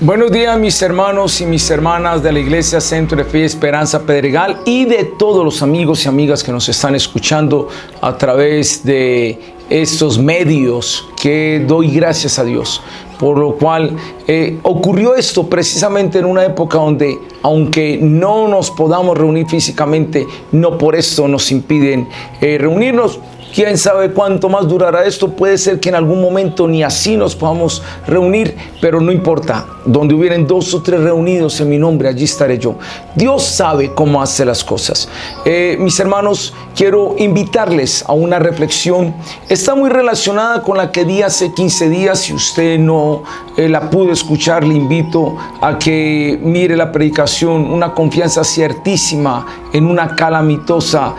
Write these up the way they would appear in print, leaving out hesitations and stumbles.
Buenos días, mis hermanos y mis hermanas de la Iglesia Centro de Fe y Esperanza Pedregal y de todos los amigos y amigas que nos están escuchando a través de estos medios, que doy gracias a Dios, por lo cual ocurrió esto precisamente en una época donde, aunque no nos podamos reunir físicamente, no por esto nos impiden reunirnos. Quién sabe cuánto más durará esto. Puede ser que en algún momento ni así nos podamos reunir, pero no importa. Donde hubieran 2 o 3 reunidos en mi nombre, allí estaré yo. Dios sabe cómo hace las cosas. Mis hermanos, quiero invitarles a una reflexión. Está muy relacionada con la que di hace 15 días. Si usted no la pudo escuchar, le invito a que mire la predicación. Una confianza ciertísima en una calamitosa,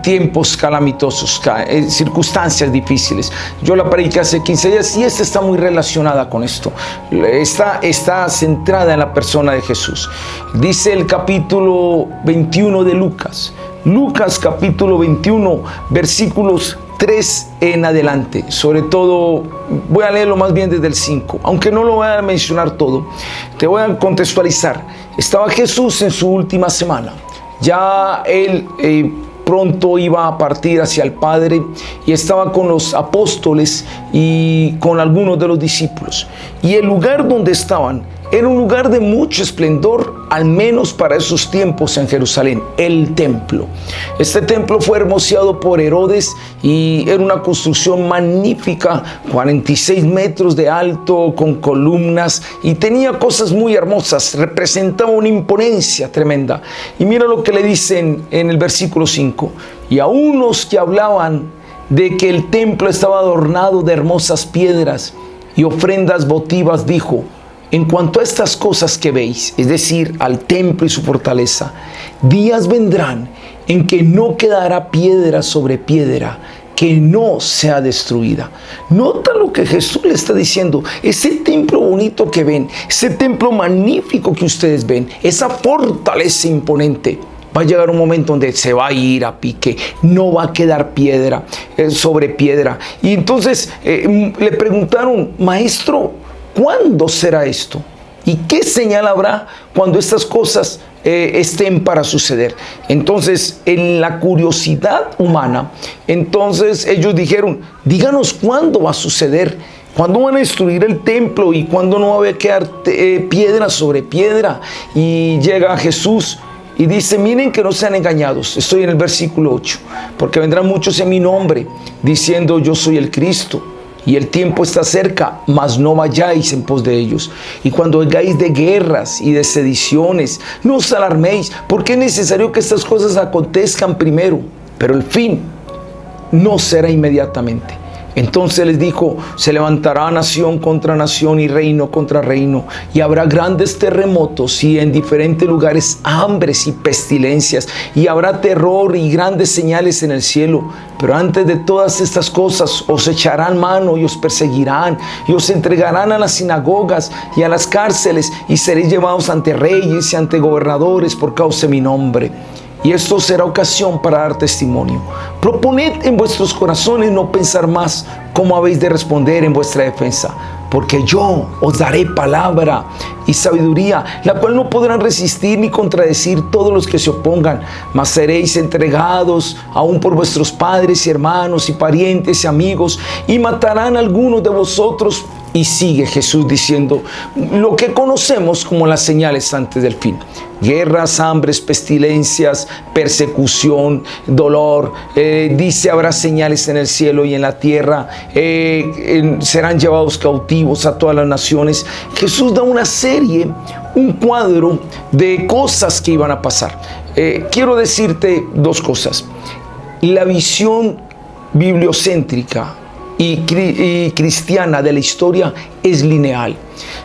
tiempos calamitosos, circunstancias difíciles. Yo la prediqué hace 15 días y esta está muy relacionada con esto. Está centrada en la persona de Jesús. Dice el capítulo 21 de Lucas. Lucas capítulo 21, versículos 3 en adelante. Sobre todo, voy a leerlo más bien desde el 5. Aunque no lo voy a mencionar todo, te voy a contextualizar. Estaba Jesús en su última semana. Ya él pronto iba a partir hacia el Padre y estaba con los apóstoles y con algunos de los discípulos. Y el lugar donde estaban era un lugar de mucho esplendor, al menos para esos tiempos en Jerusalén, el templo. Este templo fue hermoseado por Herodes y era una construcción magnífica, 46 metros de alto, con columnas, y tenía cosas muy hermosas, representaba una imponencia tremenda. Y mira lo que le dicen en el versículo 5. Y a unos que hablaban de que el templo estaba adornado de hermosas piedras y ofrendas votivas, dijo: en cuanto a estas cosas que veis, es decir, al templo y su fortaleza, días vendrán en que no quedará piedra sobre piedra que no sea destruida. Nota lo que Jesús le está diciendo. Ese templo bonito que ven, ese templo magnífico que ustedes ven, esa fortaleza imponente, va a llegar un momento donde se va a ir a pique, no va a quedar piedra sobre piedra. Y entonces le preguntaron: maestro, ¿cuándo será esto? ¿Y qué señal habrá cuando estas cosas estén para suceder? Entonces, en la curiosidad humana, entonces ellos dijeron: díganos cuándo va a suceder, cuándo van a destruir el templo y cuándo no va a quedar piedra sobre piedra. Y llega Jesús y dice: miren que no sean engañados. Estoy en el versículo 8. Porque vendrán muchos en mi nombre diciendo: yo soy el Cristo. Y el tiempo está cerca, mas no vayáis en pos de ellos. Y cuando oigáis de guerras y de sediciones, no os alarméis, porque es necesario que estas cosas acontezcan primero, pero el fin no será inmediatamente. Entonces les dijo: se levantará nación contra nación y reino contra reino, y habrá grandes terremotos y en diferentes lugares hambres y pestilencias, y habrá terror y grandes señales en el cielo. Pero antes de todas estas cosas os echarán mano y os perseguirán y os entregarán a las sinagogas y a las cárceles, y seréis llevados ante reyes y ante gobernadores por causa de mi nombre. Y esto será ocasión para dar testimonio. Proponed en vuestros corazones no pensar más cómo habéis de responder en vuestra defensa, porque yo os daré palabra y sabiduría, la cual no podrán resistir ni contradecir todos los que se opongan, mas seréis entregados aún por vuestros padres y hermanos y parientes y amigos, y matarán a algunos de vosotros. Y sigue Jesús diciendo lo que conocemos como las señales antes del fin: guerras, hambres, pestilencias, persecución, dolor. Dice: habrá señales en el cielo y en la tierra, serán llevados cautivos a todas las naciones. Jesús da una serie, un cuadro de cosas que iban a pasar. Quiero decirte 2 cosas. La visión bibliocéntrica y cristiana de la historia es lineal.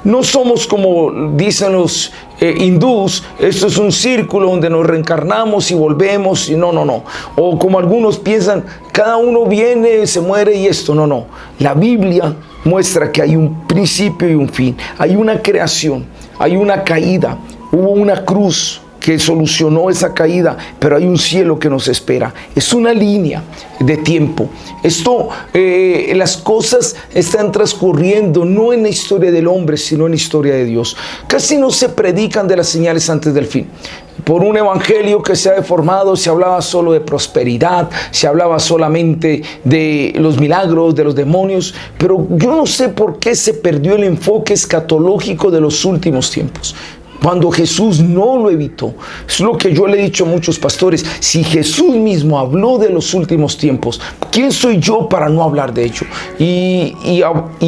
No somos como dicen los hindús: esto es un círculo donde nos reencarnamos y volvemos, y no. O como algunos piensan, cada uno viene, se muere y esto. No. La Biblia muestra que hay un principio y un fin. Hay una creación, hay una caída, hubo una cruz, que solucionó esa caída, pero hay un cielo que nos espera. Es una línea de tiempo. Las cosas están transcurriendo no en la historia del hombre, sino en la historia de Dios. Casi no se predican de las señales antes del fin. Por un evangelio que se ha deformado, se hablaba solo de prosperidad, se hablaba solamente de los milagros, de los demonios, pero yo no sé por qué se perdió el enfoque escatológico de los últimos tiempos, cuando Jesús no lo evitó. Es lo que yo le he dicho a muchos pastores: si Jesús mismo habló de los últimos tiempos, ¿quién soy yo para no hablar de ello? Y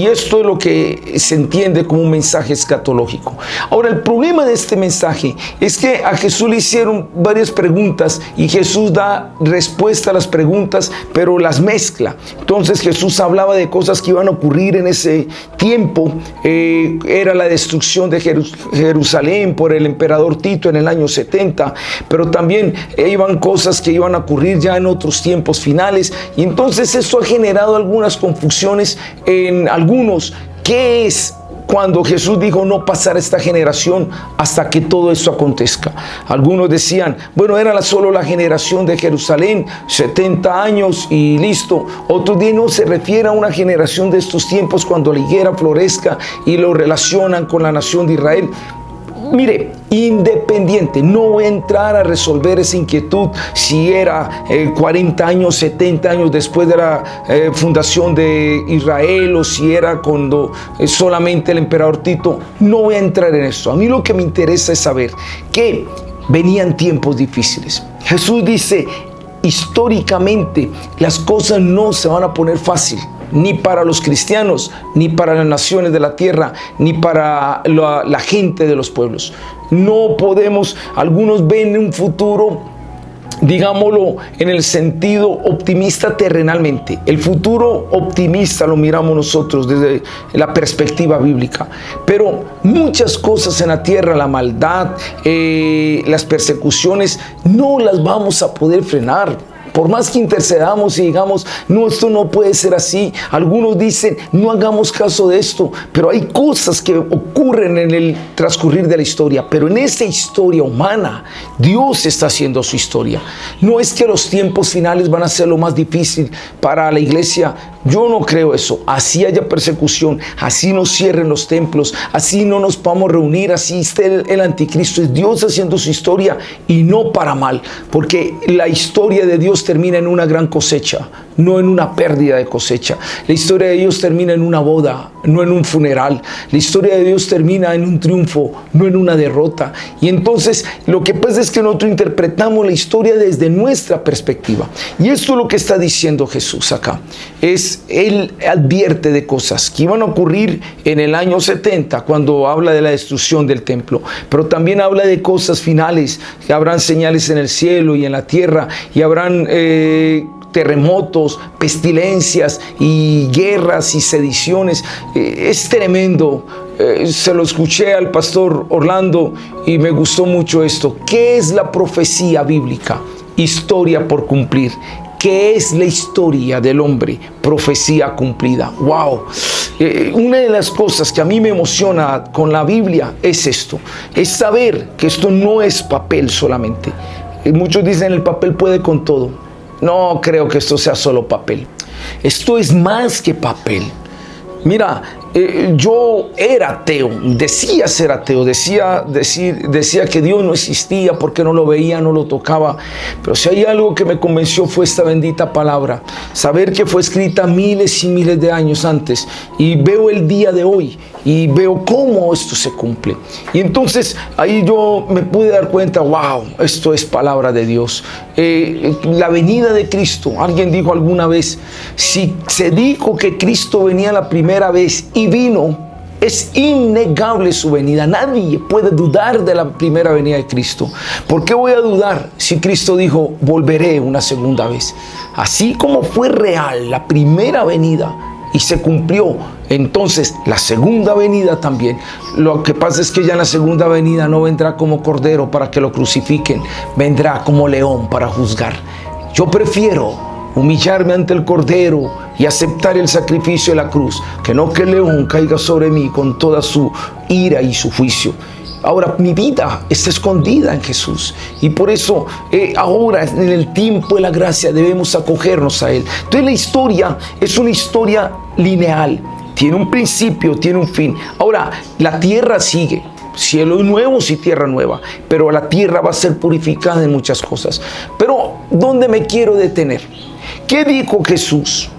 esto es lo que se entiende como un mensaje escatológico. Ahora, el problema de este mensaje es que a Jesús le hicieron varias preguntas y Jesús da respuesta a las preguntas, pero las mezcla. Entonces Jesús hablaba de cosas que iban a ocurrir en ese tiempo. Era la destrucción de Jerusalén por el emperador Tito en el año 70, pero también iban cosas que iban a ocurrir ya en otros tiempos finales, y entonces eso ha generado algunas confusiones en algunos. ¿Qué es cuando Jesús dijo no pasar esta generación hasta que todo esto acontezca? Algunos decían, bueno, era solo la generación de Jerusalén, 70 años y listo. Otros días no, se refiere a una generación de estos tiempos cuando la higuera florezca, y lo relacionan con la nación de Israel. Mire, independiente, no voy a entrar a resolver esa inquietud si era 40 años, 70 años después de la fundación de Israel, o si era cuando solamente el emperador Tito. No voy a entrar en eso. A mí lo que me interesa es saber que venían tiempos difíciles. Jesús dice, históricamente las cosas no se van a poner fácil, ni para los cristianos, ni para las naciones de la tierra, ni para la gente de los pueblos. No podemos, algunos ven un futuro, digámoslo en el sentido optimista terrenalmente. El futuro optimista lo miramos nosotros desde la perspectiva bíblica, pero muchas cosas en la tierra, la maldad, las persecuciones, no las vamos a poder frenar. Por más que intercedamos y digamos, no, esto no puede ser así. Algunos dicen, no hagamos caso de esto. Pero hay cosas que ocurren en el transcurrir de la historia. Pero en esa historia humana, Dios está haciendo su historia. No es que los tiempos finales van a ser lo más difícil para la iglesia. Yo no creo eso. Así haya persecución, así nos cierren los templos, así no nos podamos reunir, así esté el anticristo. Es Dios haciendo su historia, y no para mal. Porque la historia de Dios termina en una gran cosecha, no en una pérdida de cosecha. La historia de Dios termina en una boda, no en un funeral. La historia de Dios termina en un triunfo, no en una derrota. Y entonces lo que pasa es que nosotros interpretamos la historia desde nuestra perspectiva. Y esto es lo que está diciendo Jesús acá. Él advierte de cosas que iban a ocurrir en el año 70, cuando habla de la destrucción del templo. Pero también habla de cosas finales, que habrán señales en el cielo y en la tierra, y habrán terremotos, pestilencias y guerras y sediciones. Es tremendo. Se lo escuché al pastor Orlando y me gustó mucho esto. ¿Qué es la profecía bíblica? Historia por cumplir. ¿Qué es la historia del hombre? Profecía cumplida. ¡Wow! Una de las cosas que a mí me emociona con la Biblia es esto. Es saber que esto no es papel solamente. Muchos dicen, el papel puede con todo. No creo que esto sea solo papel. Esto es más que papel. Mira, yo era ateo, decía ser ateo, decía que Dios no existía porque no lo veía, no lo tocaba. Pero si hay algo que me convenció fue esta bendita palabra. Saber que fue escrita miles y miles de años antes. Y veo el día de hoy y veo cómo esto se cumple. Y entonces ahí yo me pude dar cuenta, wow, esto es palabra de Dios. La venida de Cristo, alguien dijo alguna vez, si se dijo que Cristo venía la primera vez y vino, es innegable su venida. Nadie puede dudar de la primera venida de Cristo. ¿Por qué voy a dudar si Cristo dijo, volveré una segunda vez? Así como fue real la primera venida y se cumplió, entonces la segunda venida también. Lo que pasa es que ya en la segunda venida no vendrá como cordero para que lo crucifiquen, vendrá como león para juzgar. Yo prefiero humillarme ante el cordero, y aceptar el sacrificio de la cruz. Que no que el león caiga sobre mí con toda su ira y su juicio. Ahora mi vida está escondida en Jesús y por eso ahora en el tiempo de la gracia debemos acogernos a Él. Entonces la historia es una historia lineal, tiene un principio, tiene un fin. Ahora la tierra sigue, cielo nuevo y tierra nueva, pero la tierra va a ser purificada en muchas cosas. Pero ¿dónde me quiero detener? ¿Qué dijo Jesús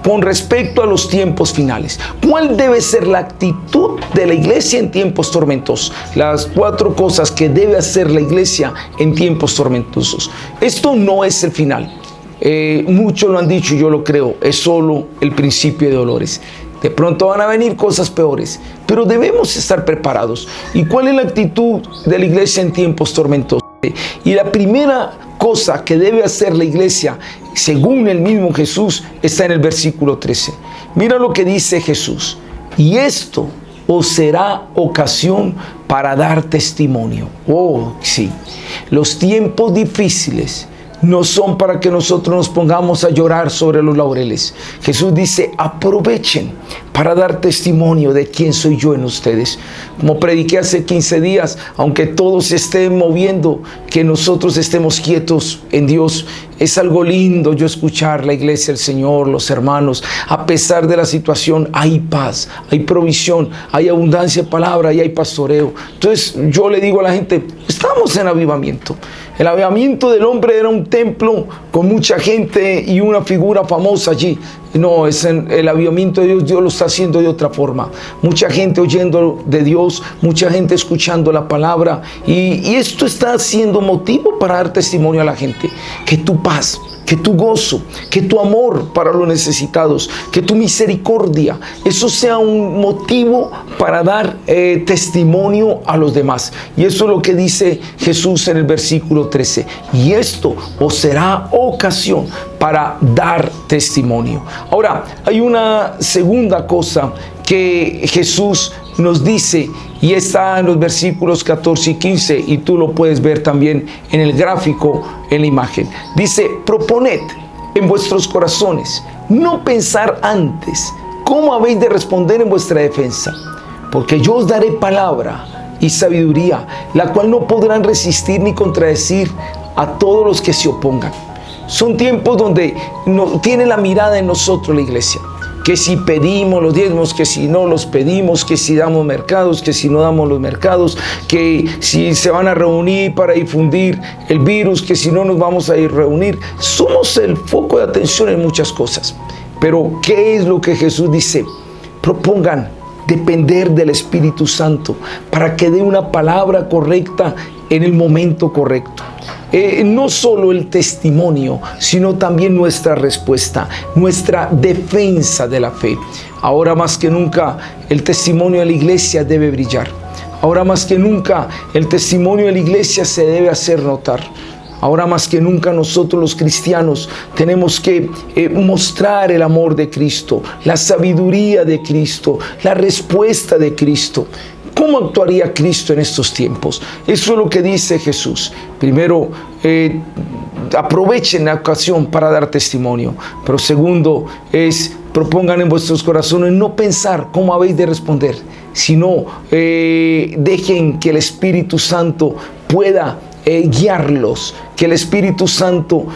con respecto a los tiempos finales? ¿Cuál debe ser la actitud de la iglesia en tiempos tormentosos? Las 4 cosas que debe hacer la iglesia en tiempos tormentosos. Esto no es el final. Muchos lo han dicho y yo lo creo. Es solo el principio de dolores. De pronto van a venir cosas peores, pero debemos estar preparados. ¿Y cuál es la actitud de la iglesia en tiempos tormentosos? Y la primera cosa que debe hacer la iglesia, según el mismo Jesús, está en el versículo 13. Mira lo que dice Jesús. Y esto os será ocasión para dar testimonio. Oh, sí. Los tiempos difíciles no son para que nosotros nos pongamos a llorar sobre los laureles. Jesús dice, aprovechen para dar testimonio de quién soy yo en ustedes. Como prediqué hace 15 días, aunque todo se esté moviendo, que nosotros estemos quietos en Dios. Es algo lindo yo escuchar la iglesia del Señor, los hermanos. A pesar de la situación, hay paz, hay provisión, hay abundancia de palabra y hay pastoreo. Entonces yo le digo a la gente, estamos en avivamiento. El avivamiento del hombre era un templo con mucha gente y una figura famosa allí. No, es el avivamiento de Dios lo está haciendo de otra forma. Mucha gente oyendo de Dios, mucha gente escuchando la palabra. Y esto está siendo motivo para dar testimonio a la gente. Que tu paz, que tu gozo, que tu amor para los necesitados, que tu misericordia, eso sea un motivo para dar testimonio a los demás. Y eso es lo que dice Jesús en el versículo 13. Y esto os será ocasión para dar testimonio. Ahora, hay una segunda cosa que Jesús nos dice y está en los versículos 14 y 15 y tú lo puedes ver también en el gráfico, en la imagen. Dice, proponed en vuestros corazones no pensar antes cómo habéis de responder en vuestra defensa, porque yo os daré palabra y sabiduría, la cual no podrán resistir ni contradecir a todos los que se opongan. Son tiempos donde no tiene la mirada en nosotros la iglesia. Que si pedimos los diezmos, que si no los pedimos, que si damos mercados, que si no damos los mercados, que si se van a reunir para difundir el virus, que si no nos vamos a ir a reunir. Somos el foco de atención en muchas cosas. Pero ¿qué es lo que Jesús dice? Propongan depender del Espíritu Santo para que dé una palabra correcta en el momento correcto. No solo el testimonio, sino también nuestra respuesta, nuestra defensa de la fe. Ahora más que nunca, el testimonio de la iglesia debe brillar. Ahora más que nunca, el testimonio de la iglesia se debe hacer notar. Ahora más que nunca nosotros los cristianos tenemos que mostrar el amor de Cristo, la sabiduría de Cristo, la respuesta de Cristo. ¿Cómo actuaría Cristo en estos tiempos? Eso es lo que dice Jesús. Primero, aprovechen la ocasión para dar testimonio. Pero segundo, propongan en vuestros corazones no pensar cómo habéis de responder, sino dejen que el Espíritu Santo pueda guiarlos, que el Espíritu Santo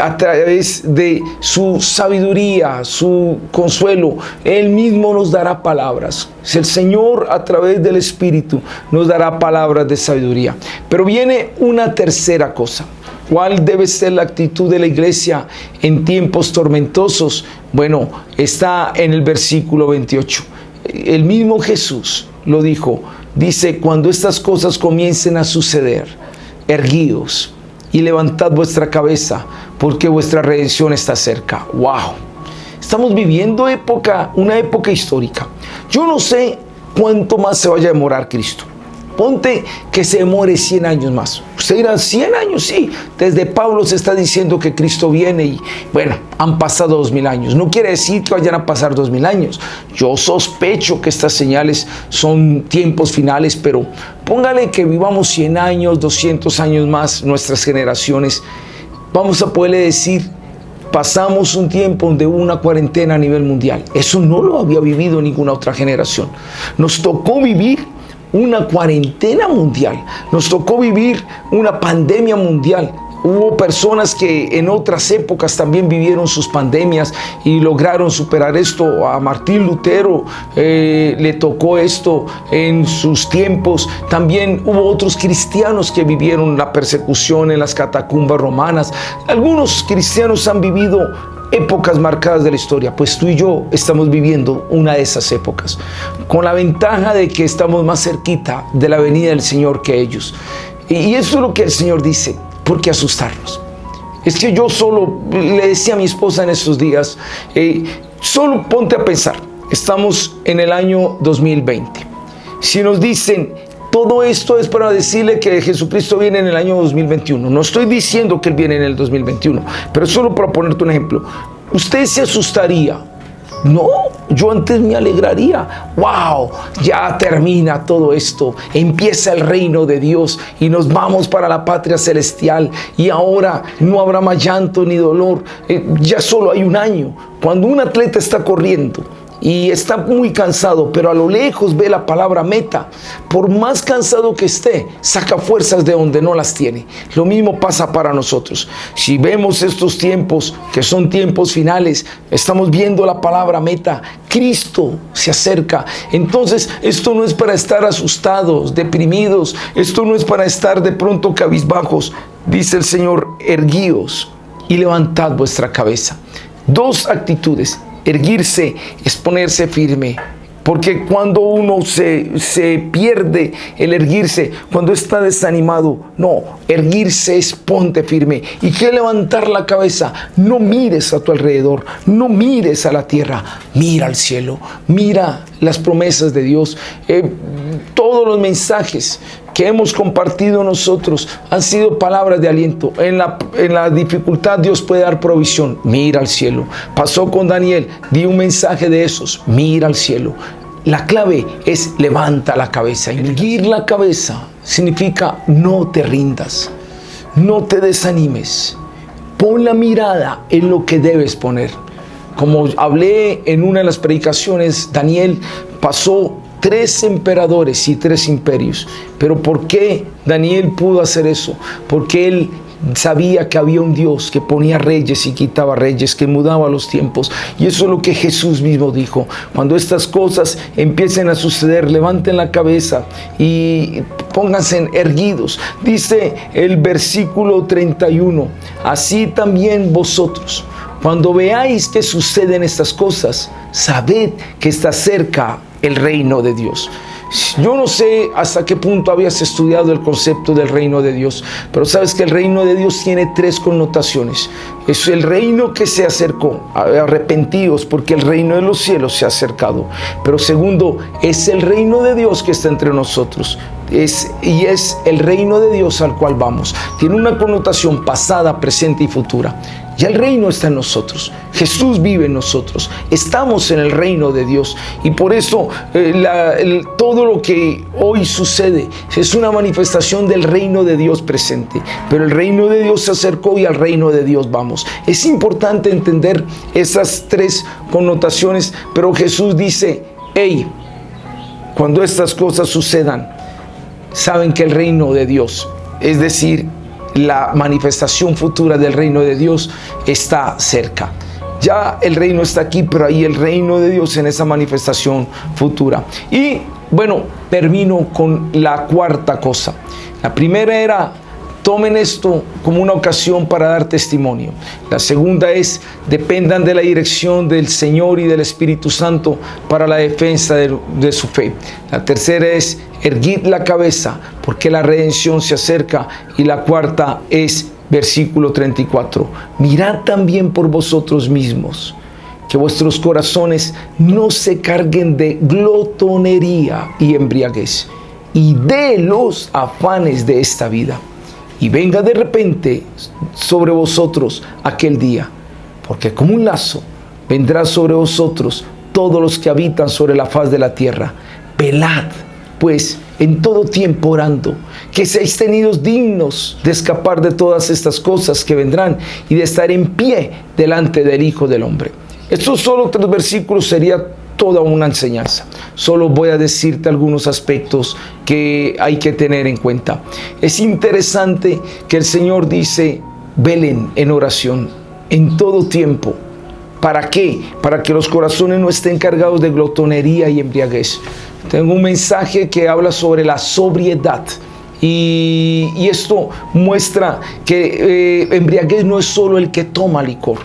a través de su sabiduría, su consuelo, Él mismo nos dará palabras. El Señor a través del Espíritu nos dará palabras de sabiduría. Pero viene una tercera cosa. ¿Cuál debe ser la actitud de la iglesia en tiempos tormentosos? Bueno, está en el versículo 28. El mismo Jesús lo dijo. Dice, cuando estas cosas comiencen a suceder, erguíos y levantad vuestra cabeza, porque vuestra redención está cerca. ¡Wow! Estamos viviendo una época histórica. Yo no sé cuánto más se vaya a demorar Cristo. Ponte que se demore 100 años más. Usted dirá, 100 años, sí. Desde Pablo se está diciendo que Cristo viene y, bueno, han pasado 2000 años. No quiere decir que vayan a pasar 2000 años. Yo sospecho que estas señales son tiempos finales, pero póngale que vivamos 100 años, 200 años más, nuestras generaciones. Vamos a poderle decir pasamos un tiempo donde hubo una cuarentena a nivel mundial. Eso no lo había vivido ninguna otra generación. Nos tocó vivir una cuarentena mundial. Nos tocó vivir una pandemia mundial. Hubo personas que en otras épocas también vivieron sus pandemias y lograron superar esto. A Martín Lutero le tocó esto en sus tiempos. También hubo otros cristianos que vivieron la persecución en las catacumbas romanas. Algunos cristianos han vivido épocas marcadas de la historia, pues tú y yo estamos viviendo una de esas épocas, con la ventaja de que estamos más cerquita de la venida del Señor que ellos. Y eso es lo que el Señor dice. ¿Por qué asustarnos? Es que yo solo le decía a mi esposa en estos días, solo ponte a pensar, estamos en el año 2020. Si nos dicen, todo esto es para decirle que Jesucristo viene en el año 2021. No estoy diciendo que Él viene en el 2021, pero solo para ponerte un ejemplo. ¿Usted se asustaría? No, yo antes me alegraría. ¡Wow! Ya termina todo esto. Empieza el reino de Dios y nos vamos para la patria celestial. Y ahora no habrá más llanto ni dolor. Ya solo hay un año. Cuando un atleta está corriendo y está muy cansado, pero a lo lejos ve la palabra meta, por más cansado que esté, saca fuerzas de donde no las tiene. Lo mismo pasa para nosotros. Si vemos estos tiempos, que son tiempos finales, estamos viendo la palabra meta, Cristo se acerca. Entonces, esto no es para estar asustados, deprimidos, esto no es para estar de pronto cabizbajos. Dice el Señor, erguíos y levantad vuestra cabeza. Dos actitudes. Erguirse es ponerse firme, porque cuando uno se pierde el erguirse, cuando está desanimado, no, erguirse es ponte firme. ¿Y qué levantar la cabeza? No mires a tu alrededor, no mires a la tierra, mira al cielo, mira las promesas de Dios. Todos los mensajes que hemos compartido nosotros han sido palabras de aliento. En la dificultad Dios puede dar provisión. Mira al cielo. Pasó con Daniel, di un mensaje de esos. Mira al cielo. La clave es levanta la cabeza. Erguir la cabeza significa no te rindas, no te desanimes. Pon la mirada en lo que debes poner. Como hablé en una de las predicaciones, Daniel pasó 3 emperadores y 3 imperios. Pero ¿por qué Daniel pudo hacer eso? Porque él sabía que había un Dios que ponía reyes y quitaba reyes, que mudaba los tiempos. Y eso es lo que Jesús mismo dijo. Cuando estas cosas empiecen a suceder, levanten la cabeza y pónganse erguidos. Dice el versículo 31, así también vosotros, cuando veáis que suceden estas cosas, sabed que está cerca el reino de Dios. Yo no sé hasta qué punto habías estudiado el concepto del reino de Dios, pero sabes que el reino de Dios tiene 3 connotaciones. Es el reino que se acercó, arrepentíos porque el reino de los cielos se ha acercado. Pero segundo, es el reino de Dios que está entre nosotros. Es el reino de Dios al cual vamos. Tiene una connotación pasada, presente y futura. Ya el reino está en nosotros. Jesús vive en nosotros. Estamos en el reino de Dios. Y por eso todo lo que hoy sucede es una manifestación del reino de Dios presente. Pero el reino de Dios se acercó y al reino de Dios vamos. Es importante entender esas 3 connotaciones. Pero Jesús dice, hey, cuando estas cosas sucedan, saben que el reino de Dios, es decir, la manifestación futura del reino de Dios está cerca. Ya el reino está aquí, pero ahí el reino de Dios en esa manifestación futura. Y bueno, termino con la 4ª cosa. La primera era, tomen esto como una ocasión para dar testimonio. La segunda es, dependan de la dirección del Señor y del Espíritu Santo para la defensa de su fe. La tercera es, erguid la cabeza porque la redención se acerca. Y la 4ª es, versículo 34, mirad también por vosotros mismos, que vuestros corazones no se carguen de glotonería y embriaguez y de los afanes de esta vida. Y venga de repente sobre vosotros aquel día, porque como un lazo vendrá sobre vosotros todos los que habitan sobre la faz de la tierra. Velad, pues en todo tiempo orando, que seáis tenidos dignos de escapar de todas estas cosas que vendrán y de estar en pie delante del Hijo del Hombre. Estos solo 3 versículos sería toda una enseñanza. Solo voy a decirte algunos aspectos que hay que tener en cuenta. Es interesante que el Señor dice, velen en oración en todo tiempo. ¿Para qué? Para que los corazones no estén cargados de glotonería y embriaguez. Tengo un mensaje que habla sobre la sobriedad. Y esto muestra que embriaguez no es solo el que toma licor.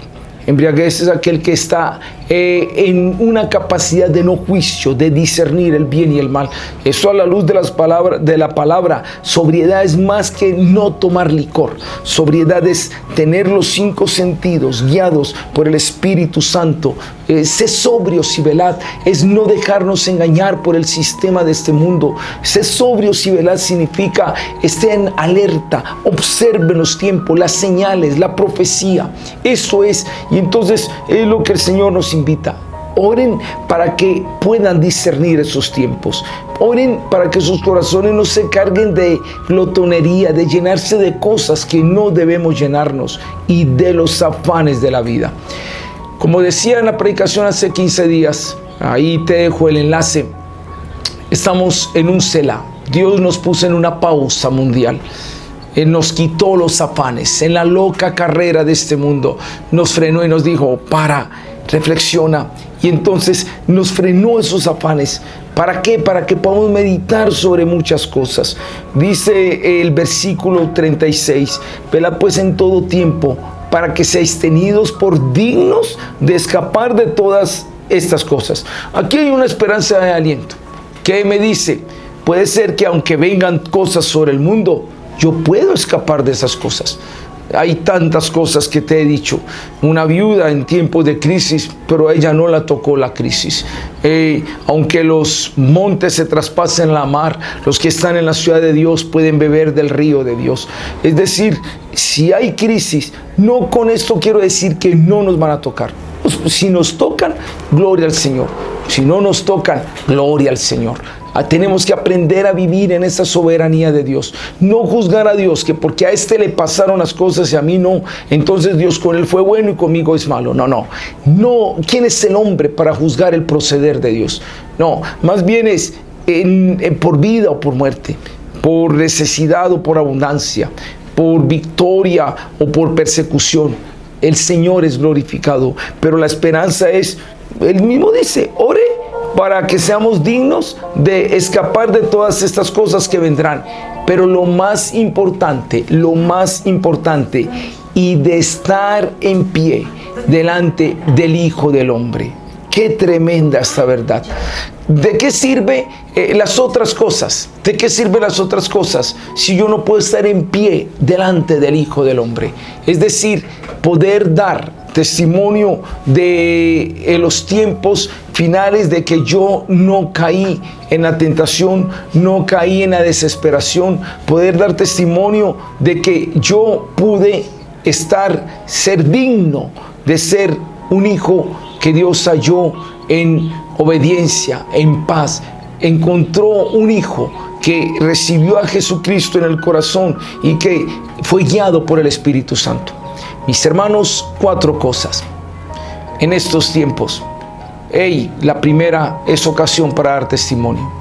Embriaguez es aquel que está en una capacidad de no juicio, de discernir el bien y el mal. Eso a la luz de la palabra. Sobriedad es más que no tomar licor. Sobriedad es tener los 5 sentidos guiados por el Espíritu Santo. Sé sobrios y velad. Es no dejarnos engañar por el sistema de este mundo. Sé sobrios y velad significa estén alerta, observen los tiempos, las señales, la profecía. Eso es. Y entonces es lo que el Señor nos invita. Oren para que puedan discernir esos tiempos. Oren para que sus corazones no se carguen de glotonería, de llenarse de cosas que no debemos llenarnos y de los afanes de la vida. Como decía en la predicación hace 15 días, ahí te dejo el enlace, estamos en un Selah. Dios nos puso en una pausa mundial. Él nos quitó los afanes. En la loca carrera de este mundo nos frenó y nos dijo, para, reflexiona. Y entonces nos frenó esos afanes. ¿Para qué? Para que podamos meditar sobre muchas cosas. Dice el versículo 36, velad pues en todo tiempo, para que seáis tenidos por dignos de escapar de todas estas cosas. Aquí hay una esperanza de aliento que me dice, puede ser que aunque vengan cosas sobre el mundo, yo puedo escapar de esas cosas. Hay tantas cosas que te he dicho. Una viuda en tiempos de crisis, pero a ella no la tocó la crisis. Aunque los montes se traspasen la mar, los que están en la ciudad de Dios pueden beber del río de Dios. Es decir, si hay crisis, no con esto quiero decir que no nos van a tocar. Si nos tocan, gloria al Señor. Si no nos tocan, gloria al Señor. Tenemos que aprender a vivir en esa soberanía de Dios. No juzgar a Dios, que porque a este le pasaron las cosas y a mí no, entonces Dios con él fue bueno y conmigo es malo. No. ¿Quién es el hombre para juzgar el proceder de Dios? No, más bien es por vida o por muerte, por necesidad o por abundancia, por victoria o por persecución. El Señor es glorificado, pero la esperanza es, Él mismo dice, ore para que seamos dignos de escapar de todas estas cosas que vendrán. Pero lo más importante, y de estar en pie delante del Hijo del Hombre. Qué tremenda esta verdad. ¿De qué sirve las otras cosas? ¿De qué sirven las otras cosas si yo no puedo estar en pie delante del Hijo del Hombre? Es decir, poder dar testimonio de los tiempos finales, de que yo no caí en la tentación, no caí en la desesperación, poder dar testimonio de que yo pude ser digno de ser un hijo que Dios halló en obediencia, en paz. Encontró un hijo que recibió a Jesucristo en el corazón y que fue guiado por el Espíritu Santo. Mis hermanos, 4 cosas en estos tiempos. La primera es ocasión para dar testimonio.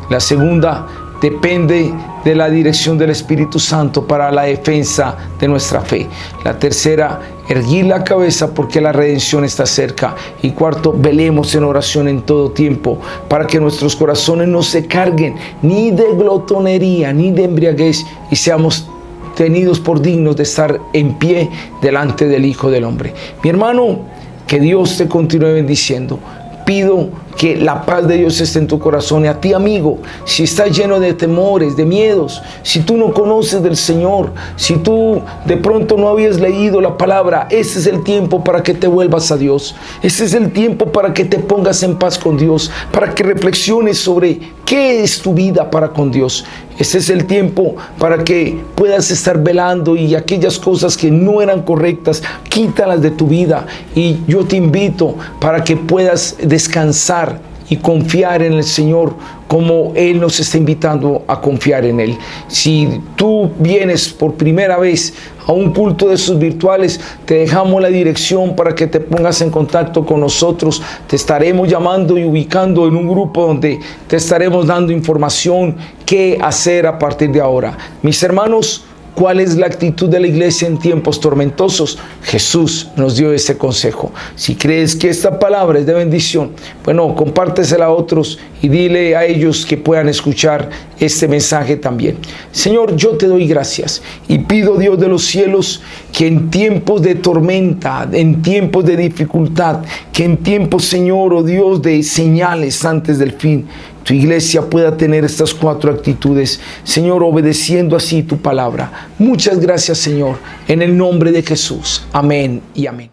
La segunda depende de la dirección del Espíritu Santo para la defensa de nuestra fe. La tercera, erguir la cabeza porque la redención está cerca. Y cuarto, velemos en oración en todo tiempo para que nuestros corazones no se carguen ni de glotonería ni de embriaguez y seamos tenidos por dignos de estar en pie delante del Hijo del Hombre. Mi hermano, que Dios te continúe bendiciendo. Pido que la paz de Dios esté en tu corazón. Y a ti, amigo, si estás lleno de temores, de miedos, si tú no conoces del Señor, si tú de pronto no habías leído la palabra, ese es el tiempo para que te vuelvas a Dios. Ese es el tiempo para que te pongas en paz con Dios, para que reflexiones sobre qué es tu vida para con Dios. Ese es el tiempo para que puedas estar velando y aquellas cosas que no eran correctas, quítalas de tu vida. Y yo te invito para que puedas descansar y confiar en el Señor como Él nos está invitando a confiar en Él. Si tú vienes por primera vez a un culto de esos virtuales, te dejamos la dirección para que te pongas en contacto con nosotros. Te estaremos llamando y ubicando en un grupo donde te estaremos dando información qué hacer a partir de ahora. Mis hermanos, ¿cuál es la actitud de la iglesia en tiempos tormentosos? Jesús nos dio ese consejo. Si crees que esta palabra es de bendición, bueno, compártesela a otros y dile a ellos que puedan escuchar este mensaje también. Señor, yo te doy gracias y pido, Dios de los cielos, que en tiempos de tormenta, en tiempos de dificultad, que en tiempos, Señor, oh Dios, de señales antes del fin, tu iglesia pueda tener estas 4 actitudes, Señor, obedeciendo así tu palabra. Muchas gracias, Señor, en el nombre de Jesús. Amén y amén.